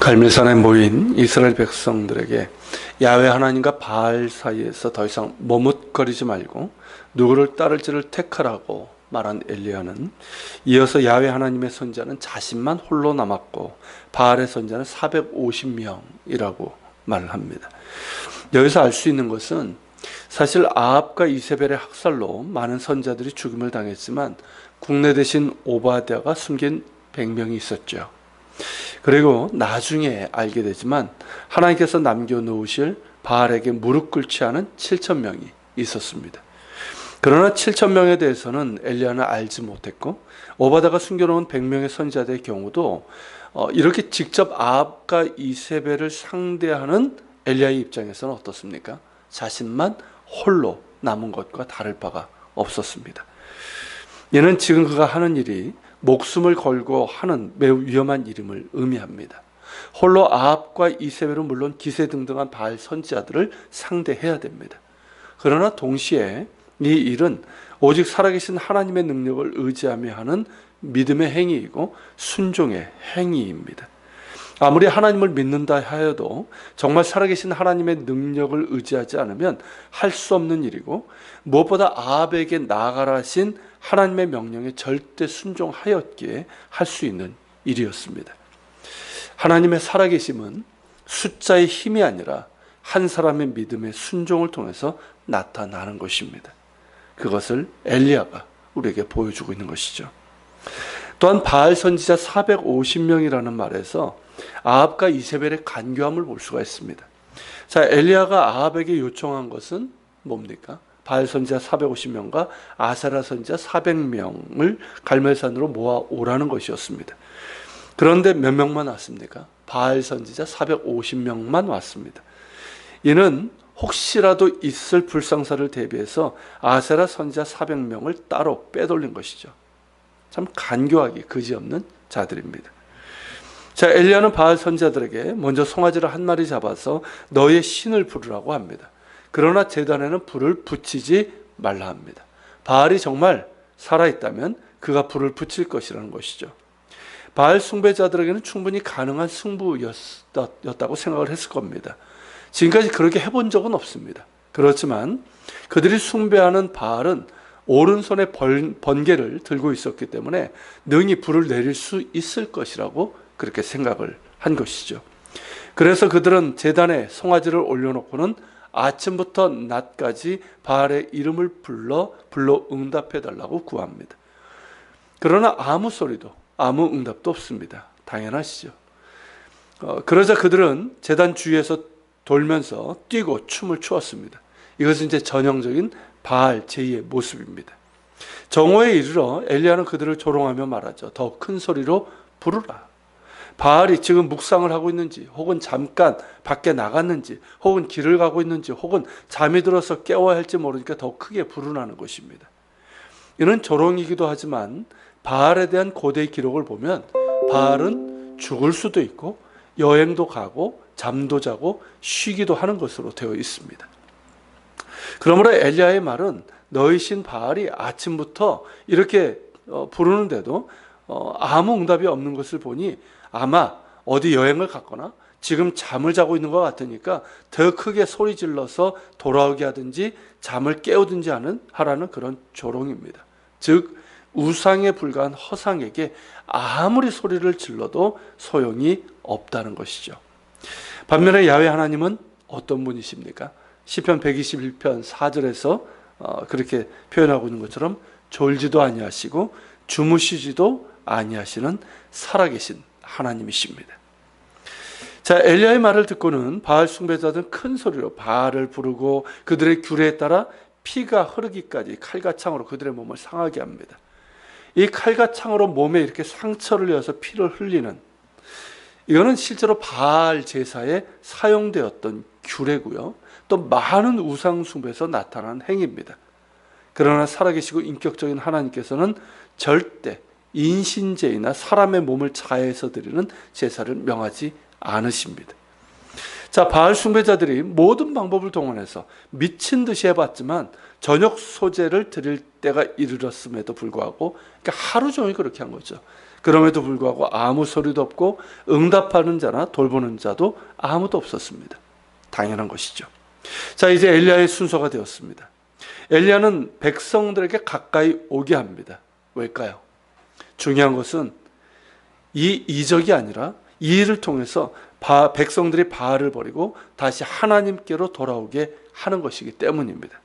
갈멜산에 모인 이스라엘 백성들에게 야훼 하나님과 바알 사이에서 더 이상 머뭇거리지 말고 누구를 따를지를 택하라고 말한 엘리야는 이어서 야훼 하나님의 선지자는 자신만 홀로 남았고 바알의 선지자는 450명이라고 말을 합니다. 여기서 알 수 있는 것은 사실 아합과 이세벨의 학살로 많은 선지자들이 죽임을 당했지만 국내 대신 오바댜가 숨긴 100명이 있었죠. 그리고 나중에 알게 되지만 하나님께서 남겨놓으실 바알에게 무릎 꿇지 않은 7,000명이 있었습니다. 그러나 7,000명에 대해서는 엘리야는 알지 못했고 오바댜가 숨겨놓은 100명의 선지자들의 경우도 이렇게 직접 아합과 이세벨을 상대하는 엘리야의 입장에서는 어떻습니까? 자신만 홀로 남은 것과 다를 바가 없었습니다. 이는 지금 그가 하는 일이 목숨을 걸고 하는 매우 위험한 일임을 의미합니다. 홀로 아합과 이세벨은 물론 기세등등한 바알 선지자들을 상대해야 됩니다. 그러나 동시에 이 일은 오직 살아계신 하나님의 능력을 의지하며 하는 믿음의 행위이고 순종의 행위입니다. 아무리 하나님을 믿는다 하여도 정말 살아계신 하나님의 능력을 의지하지 않으면 할 수 없는 일이고 무엇보다 아합에게 나아가라 하신 하나님의 명령에 절대 순종하였기에 할 수 있는 일이었습니다. 하나님의 살아계심은 숫자의 힘이 아니라 한 사람의 믿음의 순종을 통해서 나타나는 것입니다. 그것을 엘리야가 우리에게 보여주고 있는 것이죠. 또한 바알 선지자 450명이라는 말에서 아합과 이세벨의 간교함을 볼 수가 있습니다. 자, 엘리야가 아합에게 요청한 것은 뭡니까? 바알 선지자 450명과 아세라 선지자 400명을 갈멜산으로 모아오라는 것이었습니다. 그런데 몇 명만 왔습니까? 바알 선지자 450명만 왔습니다. 이는 혹시라도 있을 불상사를 대비해서 아세라 선지자 400명을 따로 빼돌린 것이죠. 참 간교하기 그지없는 자들입니다. 자, 엘리야는 바알 선지자들에게 먼저 송아지를 한 마리 잡아서 너의 신을 부르라고 합니다. 그러나 제단에는 불을 붙이지 말라 합니다. 바알이 정말 살아있다면 그가 불을 붙일 것이라는 것이죠. 바알 숭배자들에게는 충분히 가능한 승부였다고 생각을 했을 겁니다. 지금까지 그렇게 해본 적은 없습니다. 그렇지만 그들이 숭배하는 바알은 오른손에 번개를 들고 있었기 때문에 능히 불을 내릴 수 있을 것이라고 그렇게 생각을 한 것이죠. 그래서 그들은 제단에 송아지를 올려놓고는 아침부터 낮까지 바알의 이름을 불러 응답해달라고 구합니다. 그러나 아무 소리도 아무 응답도 없습니다. 당연하시죠. 그러자 그들은 제단 주위에서 돌면서 뛰고 춤을 추었습니다. 이것은 이제 전형적인 바알 제2의 모습입니다. 정오에 이르러 엘리야는 그들을 조롱하며 말하죠. 더 큰 소리로 부르라. 바알이 지금 묵상을 하고 있는지 혹은 잠깐 밖에 나갔는지 혹은 길을 가고 있는지 혹은 잠이 들어서 깨워야 할지 모르니까 더 크게 부르라는 것입니다. 이는 조롱이기도 하지만 바알에 대한 고대의 기록을 보면 바알은 죽을 수도 있고 여행도 가고 잠도 자고 쉬기도 하는 것으로 되어 있습니다. 그러므로 엘리야의 말은 너희 신 바알이 아침부터 이렇게 부르는데도 아무 응답이 없는 것을 보니 아마 어디 여행을 갔거나 지금 잠을 자고 있는 것 같으니까 더 크게 소리 질러서 돌아오게 하든지 잠을 깨우든지 하라는 그런 조롱입니다. 즉 우상에 불과한 허상에게 아무리 소리를 질러도 소용이 없다는 것이죠. 반면에 야훼 하나님은 어떤 분이십니까? 시편 121편 4절에서 그렇게 표현하고 있는 것처럼 졸지도 아니하시고 주무시지도 아니하시는 살아계신 하나님이십니다. 자, 엘리야의 말을 듣고는 바알 숭배자들은 큰 소리로 바알을 부르고 그들의 규례에 따라 피가 흐르기까지 칼과 창으로 그들의 몸을 상하게 합니다. 이 칼과 창으로 몸에 이렇게 상처를 내어서 피를 흘리는 이거는 실제로 바알 제사에 사용되었던 규례고요. 또 많은 우상 숭배에서 나타난 행위입니다. 그러나 살아계시고 인격적인 하나님께서는 절대 인신제이나 사람의 몸을 자해해서 드리는 제사를 명하지 않으십니다. 자, 바알 숭배자들이 모든 방법을 동원해서 미친 듯이 해봤지만 저녁 소제를 드릴 때가 이르렀음에도 불구하고 그러니까 하루 종일 그렇게 한 거죠. 그럼에도 불구하고 아무 소리도 없고 응답하는 자나 돌보는 자도 아무도 없었습니다. 당연한 것이죠. 자, 이제 엘리야의 순서가 되었습니다. 엘리야는 백성들에게 가까이 오게 합니다. 왜일까요? 중요한 것은 이 이적이 아니라 이 일을 통해서 백성들이 바알을 버리고 다시 하나님께로 돌아오게 하는 것이기 때문입니다.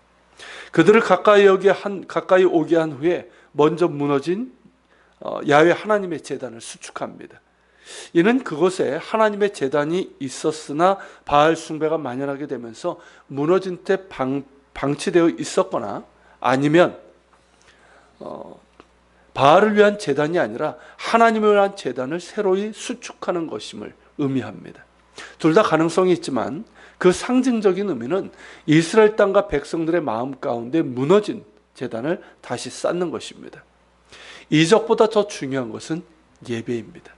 그들을 가까이 오게 한 후에 먼저 무너진 야훼 하나님의 제단을 수축합니다. 이는 그곳에 하나님의 제단이 있었으나 바알 숭배가 만연하게 되면서 무너진 때 방치되어 있었거나 아니면 바알을 위한 제단이 아니라 하나님을 위한 제단을 새로이 수축하는 것임을 의미합니다. 둘 다 가능성이 있지만 그 상징적인 의미는 이스라엘 땅과 백성들의 마음 가운데 무너진 제단을 다시 쌓는 것입니다. 이적보다 더 중요한 것은 예배입니다.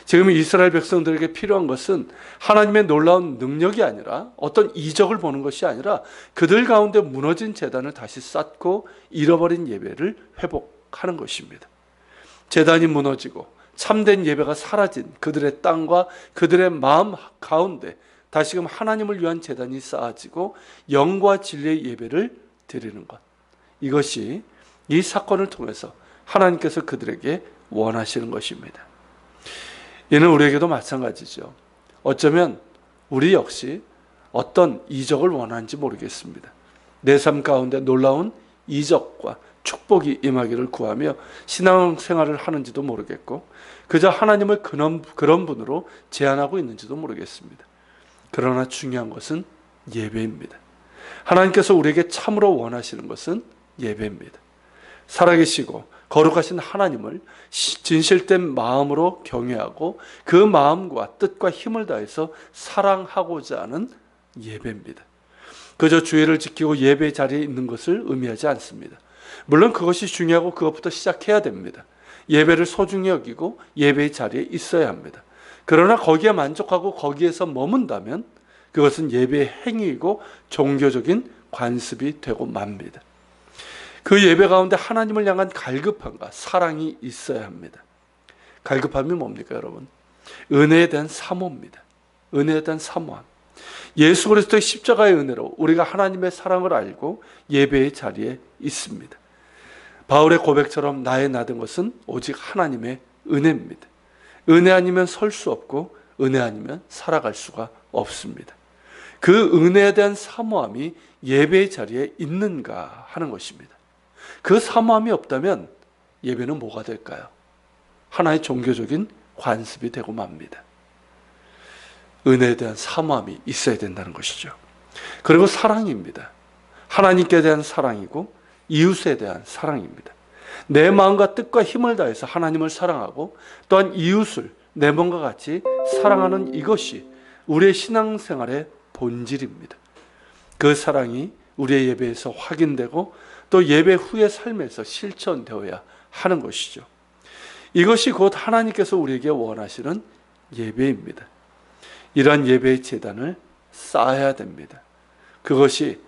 지금 이스라엘 백성들에게 필요한 것은 하나님의 놀라운 능력이 아니라 어떤 이적을 보는 것이 아니라 그들 가운데 무너진 제단을 다시 쌓고 잃어버린 예배를 회복하는 것입니다. 제단이 무너지고 참된 예배가 사라진 그들의 땅과 그들의 마음 가운데 다시금 하나님을 위한 제단이 쌓아지고 영과 진리의 예배를 드리는 것, 이것이 이 사건을 통해서 하나님께서 그들에게 원하시는 것입니다. 이는 우리에게도 마찬가지죠. 어쩌면 우리 역시 어떤 이적을 원하는지 모르겠습니다. 내 삶 가운데 놀라운 이적과 축복이 임하기를 구하며 신앙생활을 하는지도 모르겠고 그저 하나님을 그런 분으로 제안하고 있는지도 모르겠습니다. 그러나 중요한 것은 예배입니다. 하나님께서 우리에게 참으로 원하시는 것은 예배입니다. 살아계시고 거룩하신 하나님을 진실된 마음으로 경외하고 그 마음과 뜻과 힘을 다해서 사랑하고자 하는 예배입니다. 그저 주의를 지키고 예배 자리에 있는 것을 의미하지 않습니다. 물론 그것이 중요하고 그것부터 시작해야 됩니다. 예배를 소중히 여기고 예배의 자리에 있어야 합니다. 그러나 거기에 만족하고 거기에서 머문다면 그것은 예배의 행위이고 종교적인 관습이 되고 맙니다. 그 예배 가운데 하나님을 향한 갈급함과 사랑이 있어야 합니다. 갈급함이 뭡니까, 여러분? 은혜에 대한 사모입니다. 은혜에 대한 사모함. 예수 그리스도의 십자가의 은혜로 우리가 하나님의 사랑을 알고 예배의 자리에 있습니다. 바울의 고백처럼 나의 나된 것은 오직 하나님의 은혜입니다. 은혜 아니면 설 수 없고 은혜 아니면 살아갈 수가 없습니다. 그 은혜에 대한 사모함이 예배의 자리에 있는가 하는 것입니다. 그 사모함이 없다면 예배는 뭐가 될까요? 하나의 종교적인 관습이 되고 맙니다. 은혜에 대한 사모함이 있어야 된다는 것이죠. 그리고 사랑입니다. 하나님께 대한 사랑이고 이웃에 대한 사랑입니다. 내 마음과 뜻과 힘을 다해서 하나님을 사랑하고 또한 이웃을 내 몸과 같이 사랑하는 이것이 우리의 신앙생활의 본질입니다. 그 사랑이 우리의 예배에서 확인되고 또 예배 후의 삶에서 실천되어야 하는 것이죠. 이것이 곧 하나님께서 우리에게 원하시는 예배입니다. 이러한 예배의 제단을 쌓아야 됩니다. 그것이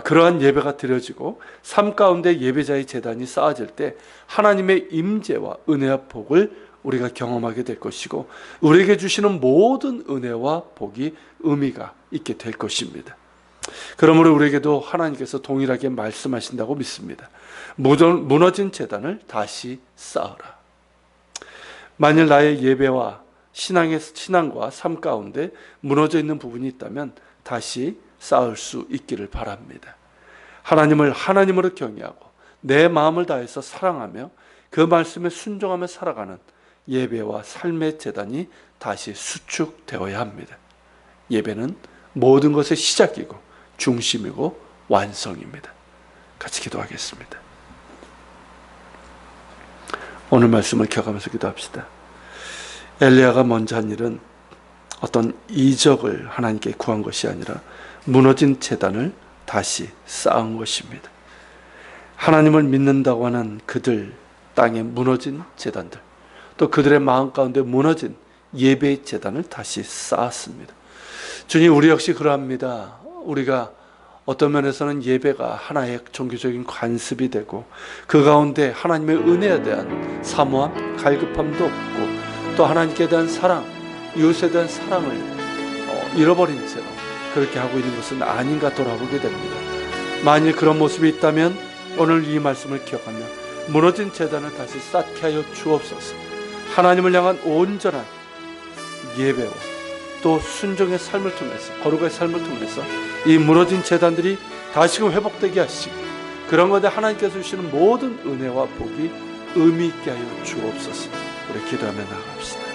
그러한 예배가 드려지고 삶 가운데 예배자의 제단이 쌓아질 때 하나님의 임재와 은혜와 복을 우리가 경험하게 될 것이고 우리에게 주시는 모든 은혜와 복이 의미가 있게 될 것입니다. 그러므로 우리에게도 하나님께서 동일하게 말씀하신다고 믿습니다. 무너진 제단을 다시 쌓으라. 만일 나의 예배와 신앙과 삶 가운데 무너져 있는 부분이 있다면 다시 쌓을 수 있기를 바랍니다. 하나님을 하나님으로 경외하고 내 마음을 다해서 사랑하며 그 말씀에 순종하며 살아가는 예배와 삶의 제단이 다시 수축되어야 합니다. 예배는 모든 것의 시작이고 중심이고 완성입니다. 같이 기도하겠습니다. 오늘 말씀을 기억하면서 기도합시다. 엘리야가 먼저 한 일은 어떤 이적을 하나님께 구한 것이 아니라 무너진 제단을 다시 쌓은 것입니다. 하나님을 믿는다고 하는 그들 땅에 무너진 제단들, 또 그들의 마음 가운데 무너진 예배의 제단을 다시 쌓았습니다. 주님, 우리 역시 그러합니다. 우리가 어떤 면에서는 예배가 하나의 종교적인 관습이 되고 그 가운데 하나님의 은혜에 대한 사모함, 갈급함도 없고 또 하나님께 대한 사랑, 이웃에 대한 사랑을 잃어버린 채로 그렇게 하고 있는 것은 아닌가 돌아보게 됩니다. 만일 그런 모습이 있다면 오늘 이 말씀을 기억하며 무너진 제단을 다시 쌓게 하여 주옵소서. 하나님을 향한 온전한 예배와 또 순종의 삶을 통해서, 거룩의 삶을 통해서 이 무너진 제단들이 다시금 회복되게 하시고 그런 것에 하나님께서 주시는 모든 은혜와 복이 의미 있게 하여 주옵소서. 우리 기도하며 나아갑시다.